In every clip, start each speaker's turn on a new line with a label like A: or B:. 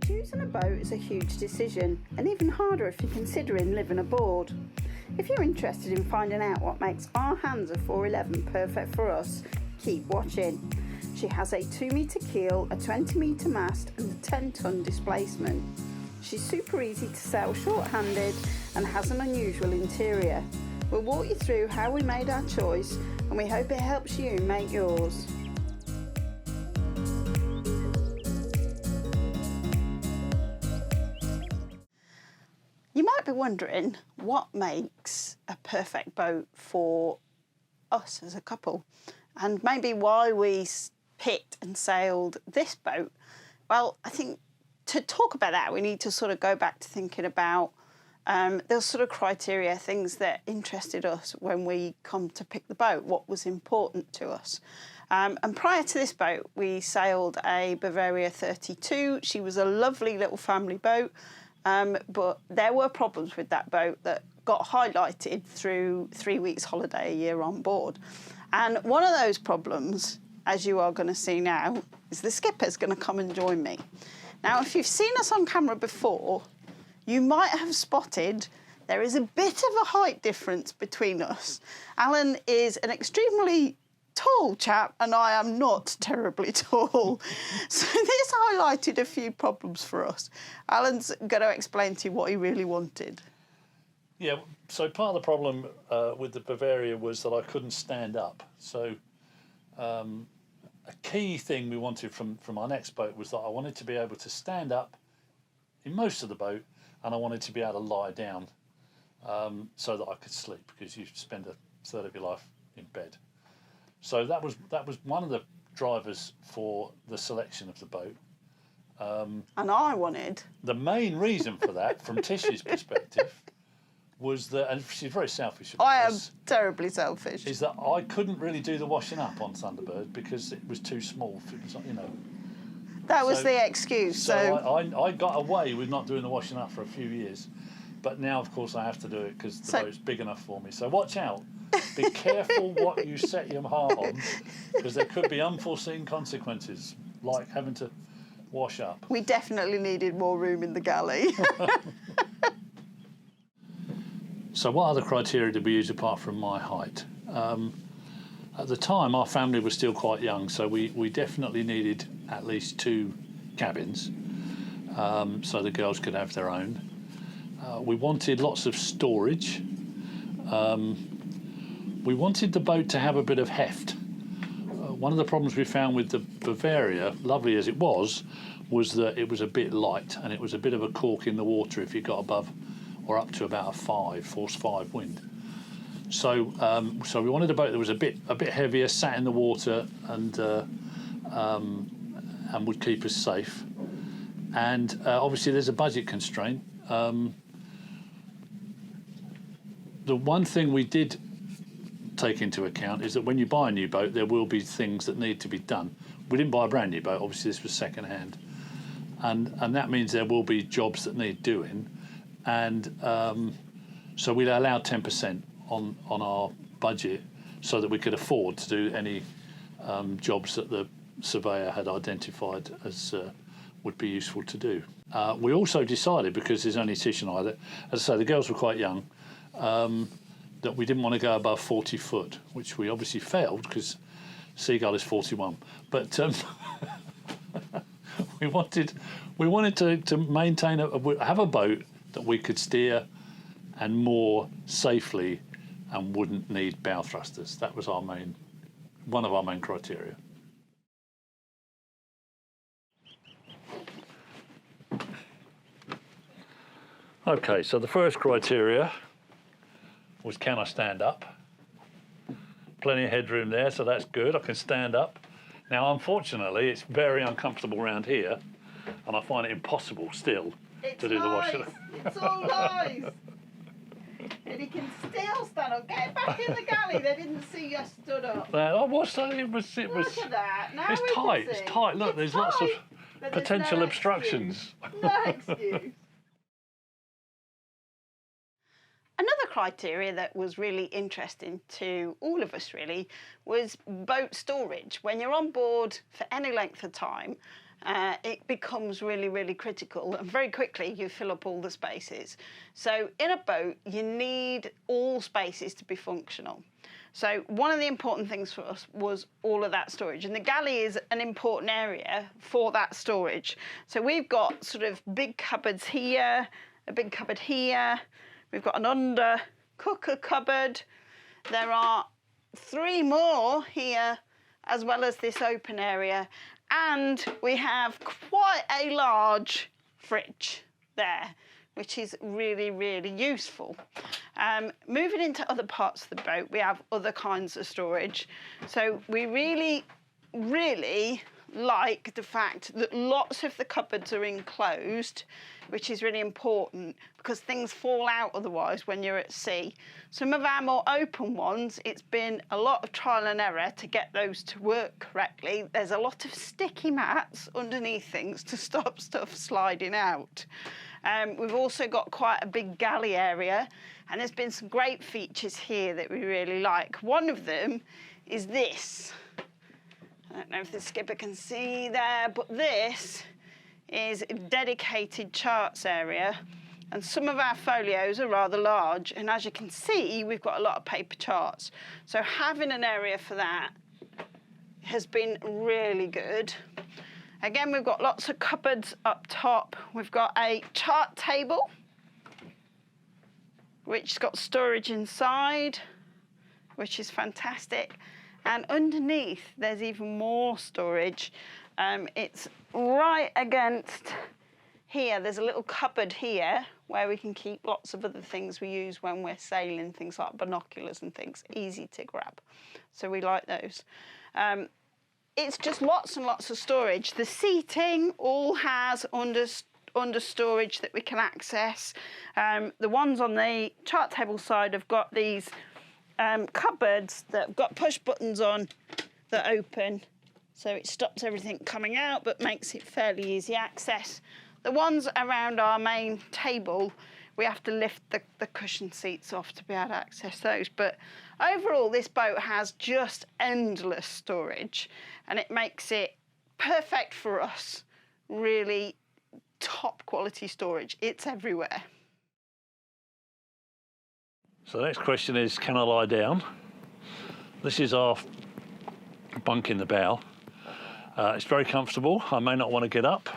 A: Choosing a boat is a huge decision, and even harder if you're considering living aboard. If you're interested in finding out what makes our Hanse 411 perfect for us, keep watching. She has a 2-metre keel, a 20-metre mast and a 10-tonne displacement. She's super easy to sail short-handed and has an unusual interior. We'll walk you through how we made our choice, and we hope it helps you make yours. You might be wondering what makes a perfect boat for us as a couple, and maybe why we picked and sailed this boat. Well, I think to talk about that, we need to sort of go back to thinking about those sort of criteria, things that interested us when we come to pick the boat, what was important to us. And prior to this boat, we sailed a Bavaria 32. She was a lovely little family boat. But there were problems with that boat that got highlighted through 3 weeks holiday a year on board. And one of those problems, as you are going to see now, is the skipper's going to come and join me. Now, if you've seen us on camera before, you might have spotted there is a bit of a height difference between us. Alan is an extremely tall chap and I am not terribly tall. So this highlighted a few problems for us. Alan's going to explain to you what he really wanted.
B: Yeah, so part of the problem with the Bavaria was that I couldn't stand up. So a key thing we wanted from our next boat was that I wanted to be able to stand up in most of the boat, and I wanted to be able to lie down so that I could sleep, because you spend a third of your life in bed. So that was one of the drivers for the selection of the boat.
A: And I wanted.
B: The main reason for that, from Tish's perspective, was that, and she's very selfish about
A: I am
B: this,
A: terribly selfish.
B: is that I couldn't really do the washing up on Thunderbird because it was too small. It was, you know.
A: That was the excuse.
B: So I got away with not doing the washing up for a few years, but now of course I have to do it because the boat's big enough for me. So watch out. Be careful what you set your heart on, because there could be unforeseen consequences, like having to wash up.
A: We definitely needed more room in the galley.
B: So what other criteria did we use apart from my height? At the time, our family was still quite young, so we definitely needed at least 2 cabins, so the girls could have their own. We wanted lots of storage. We wanted the boat to have a bit of heft. One of the problems we found with the Bavaria, lovely as it was that it was a bit light and it was a bit of a cork in the water if you got above or up to about a force 5 wind. So so we wanted a boat that was a bit heavier, sat in the water, and would keep us safe. And obviously there's a budget constraint. The one thing we did take into account is that when you buy a new boat, there will be things that need to be done. We didn't buy a brand new boat, obviously this was second hand, and that means there will be jobs that need doing, and so we allowed 10% on our budget so that we could afford to do any jobs that the surveyor had identified as would be useful to do. We also decided, because there's only Tish and I, that, as I say, the girls were quite young, that we didn't want to go above 40 foot, which we obviously failed because Seagull is 41. But we wanted to maintain have a boat that we could steer and moor safely and wouldn't need bow thrusters. That was one of our main criteria. Okay, so the first criteria was, can I stand up? Plenty of headroom there, so that's good. I can stand up. Now, unfortunately, it's very uncomfortable around here, and I find it impossible still to do the washing.
A: It's all lies. And he can still stand up. Get back in the galley. They didn't see you stood up.
B: Look at
A: that. Now
B: it's tight. It's tight. Look, there's lots of potential obstructions.
A: No excuse. Another criteria that was really interesting to all of us, really, was boat storage. When you're on board for any length of time, it becomes really, really critical, and very quickly you fill up all the spaces. So in a boat, you need all spaces to be functional. So one of the important things for us was all of that storage, and the galley is an important area for that storage. So we've got sort of big cupboards here, a big cupboard here, we've got an under cooker cupboard, there are 3 more here, as well as this open area, and we have quite a large fridge there, which is really, really useful. Moving into other parts of the boat, we have other kinds of storage. So we really, really like the fact that lots of the cupboards are enclosed, which is really important because things fall out otherwise when you're at sea. Some of our more open ones, it's been a lot of trial and error to get those to work correctly. There's a lot of sticky mats underneath things to stop stuff sliding out. We've also got quite a big galley area, and there's been some great features here that we really like. One of them is this. I don't know if the skipper can see there, but this is a dedicated charts area, and some of our folios are rather large, and as you can see, we've got a lot of paper charts. So having an area for that has been really good. Again, we've got lots of cupboards up top. We've got a chart table, which's got storage inside, which is fantastic. And underneath, there's even more storage. It's right against here. There's a little cupboard here where we can keep lots of other things we use when we're sailing, things like binoculars and things, easy to grab. So we like those. It's just lots and lots of storage. The seating all has under storage that we can access. The ones on the chart table side have got these cupboards that have got push buttons on that open, so it stops everything coming out but makes it fairly easy access. The ones around our main table, we have to lift the cushion seats off to be able to access those. But overall, this boat has just endless storage, and it makes it perfect for us. Really top quality storage. It's everywhere.
B: So the next question is, can I lie down? This is our bunk in the bow. It's very comfortable. I may not want to get up,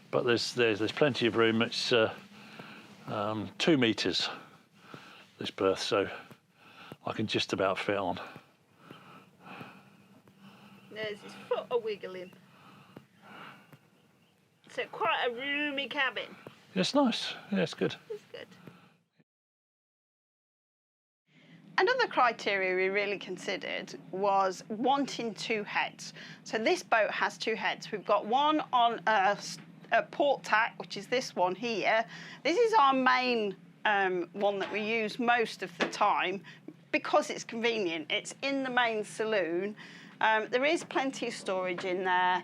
B: but there's plenty of room. It's 2 metres, this berth, so I can just about fit on.
A: There's his foot a wiggling. So quite a roomy cabin.
B: It's nice. Yeah, it's good.
A: It's good. Another criteria we really considered was wanting 2 heads. So this boat has 2 heads. We've got one on a port tack, which is this one here. This is our main one that we use most of the time because it's convenient. It's in the main saloon. There is plenty of storage in there.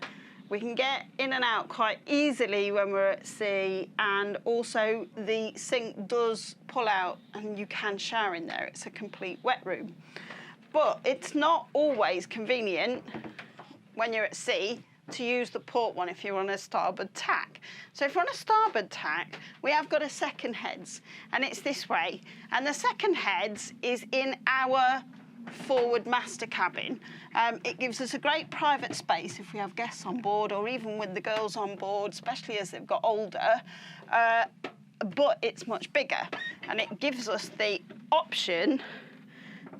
A: We can get in and out quite easily when we're at sea, and also the sink does pull out and you can shower in there. It's a complete wet room. But it's not always convenient when you're at sea to use the port one if you're on a starboard tack. So if we're on a starboard tack, we have got a second heads, and it's this way. And the second heads is in our forward master cabin. It gives us a great private space if we have guests on board, or even with the girls on board, especially as they've got older, but it's much bigger, and it gives us the option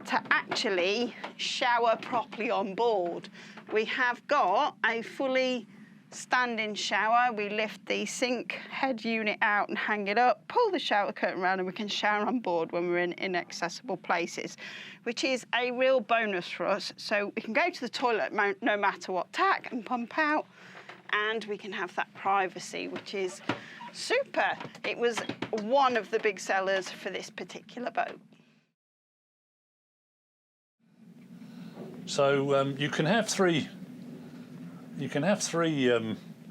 A: to actually shower properly on board. We have got a fully standing shower. We lift the sink head unit out and hang it up, pull the shower curtain around, and we can shower on board when we're in inaccessible places, which is a real bonus for us. So we can go to the toilet no matter what tack and pump out, and we can have that privacy, which is super. It was one of the big sellers for this particular boat.
B: So you can have three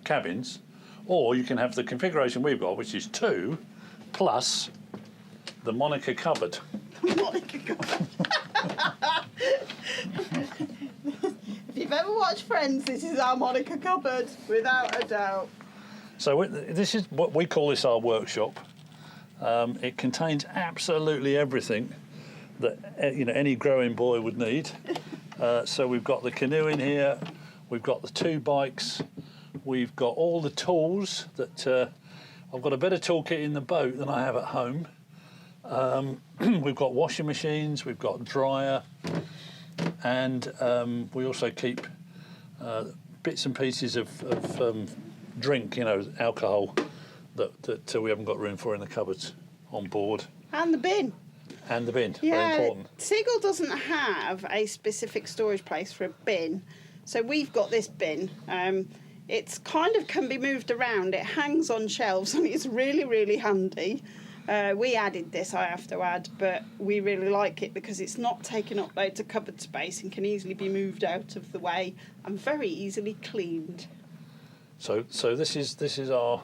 B: cabins, or you can have the configuration we've got, which is 2 plus the Monica cupboard.
A: Monica cupboard. If you've ever watched Friends, this is our Monica cupboard, without a doubt.
B: So this is what we call this our workshop. It contains absolutely everything that any growing boy would need. So we've got the canoe in here, we've got the 2 bikes, we've got all the tools that I've got a better toolkit in the boat than I have at home. We've got washing machines, we've got dryer, and we also keep bits and pieces of drink, alcohol that we haven't got room for in the cupboards on board.
A: And the bin.
B: And the bin,
A: yeah,
B: very important.
A: Seagull doesn't have a specific storage place for a bin, so we've got this bin. It's kind of can be moved around. It hangs on shelves and it's really, really handy. We added this, I have to add, but we really like it because it's not taking up loads of cupboard space and can easily be moved out of the way and very easily cleaned.
B: So this is our,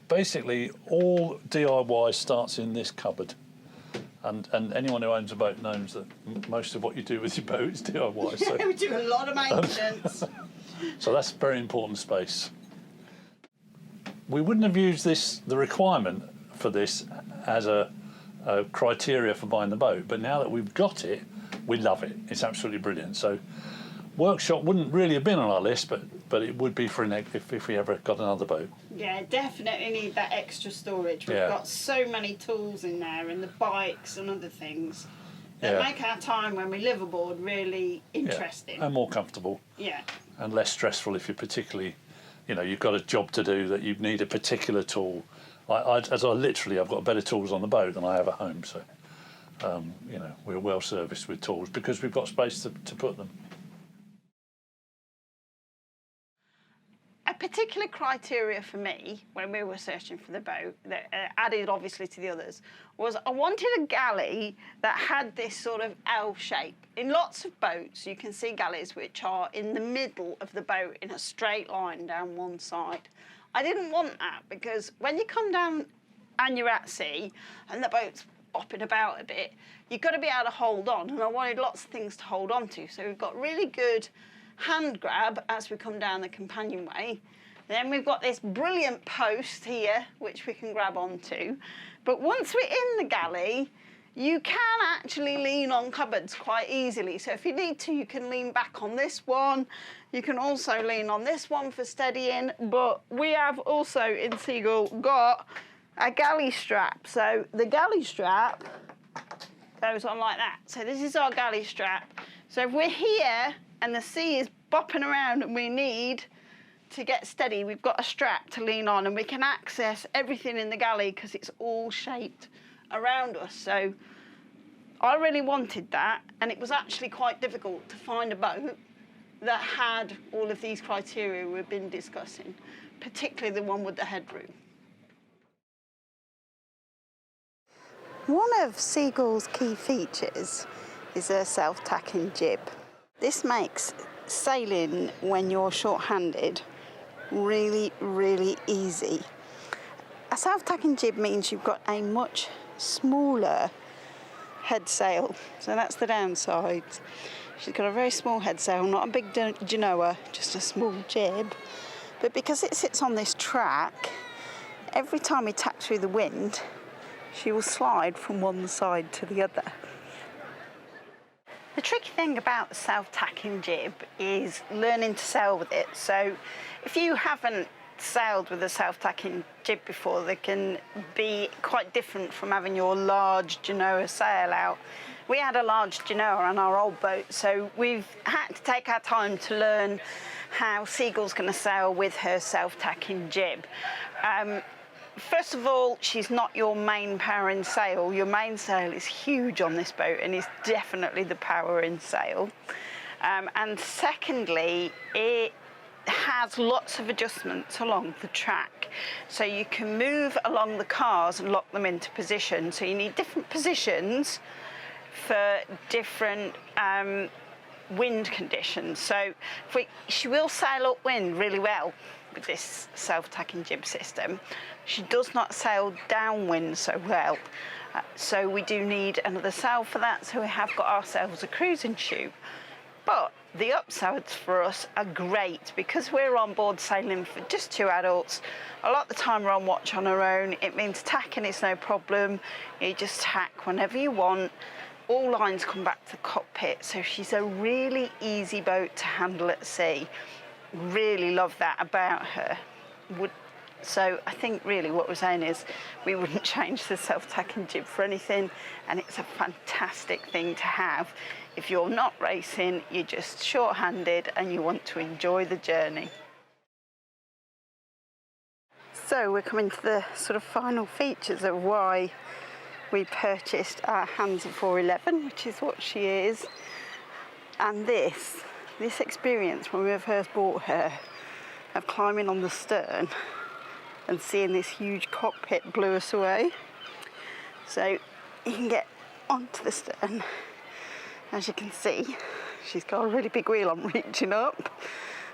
B: basically all DIY starts in this cupboard. And anyone who owns a boat knows that most of what you do with your boat is DIY. So.
A: We do a lot of maintenance.
B: So that's very important space. We wouldn't have used the requirement for this as a criteria for buying the boat, but now that we've got it, we love it. It's absolutely brilliant. So workshop wouldn't really have been on our list, but it would be for if we ever got another boat.
A: Yeah, definitely need that extra storage. We've got so many tools in there and the bikes and other things that make our time when we live aboard really interesting.
B: And more comfortable.
A: Yeah.
B: And less stressful if you're particularly, you've got a job to do that you need a particular tool. I've got better tools on the boat than I have at home. So, we're well serviced with tools because we've got space to put them.
A: A particular criteria for me when we were searching for the boat that added obviously to the others was I wanted a galley that had this sort of L shape. In lots of boats you can see galleys which are in the middle of the boat in a straight line down one side. I didn't want that because when you come down and you're at sea and the boat's bopping about a bit, you've got to be able to hold on, and I wanted lots of things to hold on to. So we've got really good hand grab as we come down the companionway. Then we've got this brilliant post here which we can grab onto. But once we're in the galley, you can actually lean on cupboards quite easily. So if you need to, you can lean back on this one. You can also lean on this one for steadying. But we have also in Seagull got a galley strap. So the galley strap goes on like that. So this is our galley strap. So if we're here and the sea is bopping around and we need to get steady, we've got a strap to lean on and we can access everything in the galley because it's all shaped around us. So I really wanted that, and it was actually quite difficult to find a boat that had all of these criteria we've been discussing, particularly the one with the headroom. One of Seagull's key features is a self-tacking jib. This makes sailing when you're short-handed really, really easy. A self-tacking jib means you've got a much smaller head sail, so that's the downside. She's got a very small head sail, not a big genoa, just a small jib. But because it sits on this track, every time we tack through the wind, she will slide from one side to the other. The tricky thing about the self-tacking jib is learning to sail with it. So if you haven't sailed with a self-tacking jib before, they can be quite different from having your large genoa sail out. We had a large genoa on our old boat, so we've had to take our time to learn how Seagull's going to sail with her self-tacking jib. First of all, she's not your main powering sail. Your main sail is huge on this boat and is definitely the powering sail. And secondly, it has lots of adjustments along the track. So you can move along the cars and lock them into position. So you need different positions for different wind conditions. So she will sail upwind really well with this self-tacking jib system. She does not sail downwind so well. So we do need another sail for that. So we have got ourselves a cruising chute. But the upsides for us are great because we're on board sailing for just 2 adults. A lot of the time we're on watch on our own. It means tacking is no problem. You just tack whenever you want. All lines come back to the cockpit, so she's a really easy boat to handle at sea. Really love that about her. So I think really what we're saying is we wouldn't change the self-tacking jib for anything, and it's a fantastic thing to have if you're not racing, you're just short-handed and you want to enjoy the journey. So we're coming to the sort of final features of why we purchased our Hanse 411, which is what she is. And this experience when we first bought her of climbing on the stern and seeing this huge cockpit blew us away. So you can get onto the stern. As you can see, she's got a really big wheel. I'm reaching up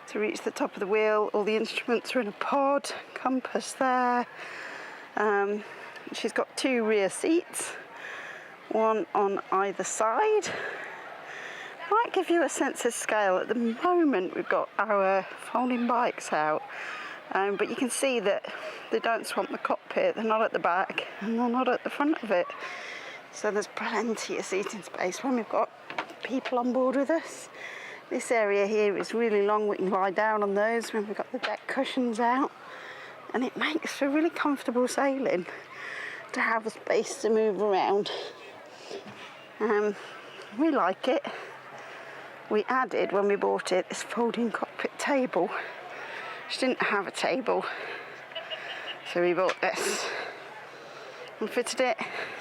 A: to reach the top of the wheel. All the instruments are in a pod, compass there. She's got 2 rear seats, one on either side. Might give you a sense of scale. At the moment we've got our folding bikes out, but you can see that they don't swamp the cockpit. They're not at the back and they're not at the front of it. So there's plenty of seating space when we've got people on board with us. This area here is really long. We can lie down on those when we've got the deck cushions out, and it makes for really comfortable sailing to have a space to move around. We like it. We added, when we bought it, this folding cockpit table. She didn't have a table, so we bought this and fitted it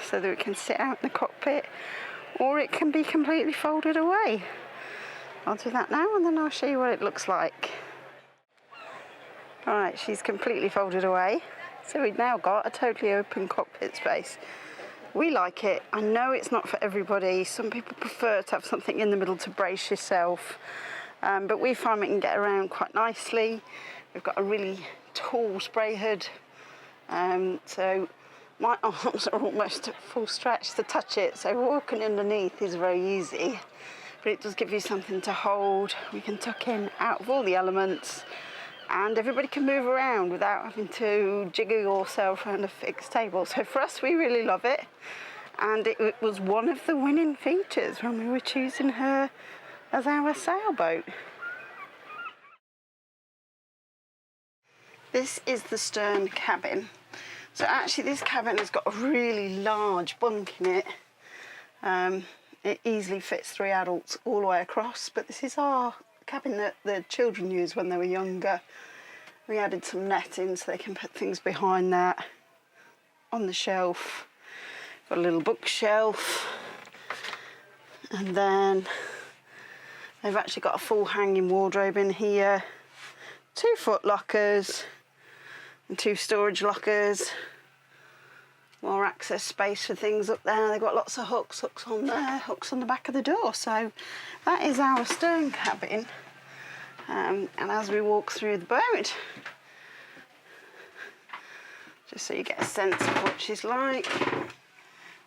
A: so that it can sit out in the cockpit, or it can be completely folded away. I'll do that now and then I'll show you what it looks like. Alright, she's completely folded away, so we've now got a totally open cockpit space. We like it. I know it's not for everybody. Some people prefer to have something in the middle to brace yourself, but we find we can get around quite nicely. We've got a really tall spray hood, so my arms are almost at full stretch to touch it, so walking underneath is very easy, but it does give you something to hold. We can tuck in out of all the elements, and everybody can move around without having to jiggle yourself around a fixed table. So for us, we really love it, and it was one of the winning features when we were choosing her as our sailboat. This is the stern cabin. So actually this cabin has got a really large bunk in it. It easily fits 3 adults all the way across, but this is our cabin that the children used when they were younger. We added some netting so they can put things behind that. On the shelf, got a little bookshelf, and then they've actually got a full hanging wardrobe in here, 2 foot lockers and 2 storage lockers. More access space for things up there. They've got lots of hooks on there, hooks on the back of the door. So that is our stern cabin. And as we walk through the boat, just so you get a sense of what she's like,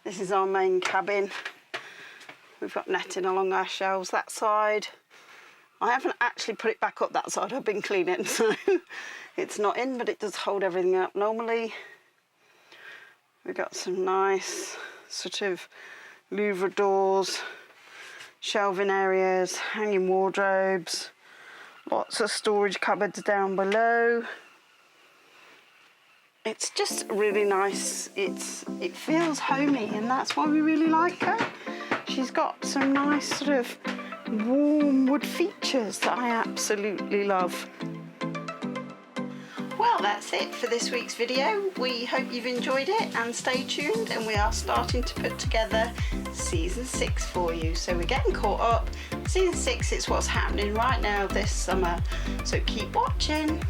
A: this is our main cabin. We've got netting along our shelves that side. I haven't actually put it back up that side, I've been cleaning, so it's not in, but it does hold everything up normally. We've got some nice sort of louvre doors, shelving areas, hanging wardrobes, lots of storage cupboards down below. It's just really nice. It feels homey, and that's why we really like her. She's got some nice sort of warm wood features that I absolutely love. Well, that's it for this week's video. We hope you've enjoyed it, and stay tuned, and we are starting to put together season 6 for you. So we're getting caught up. Season 6 is what's happening right now this summer, so keep watching.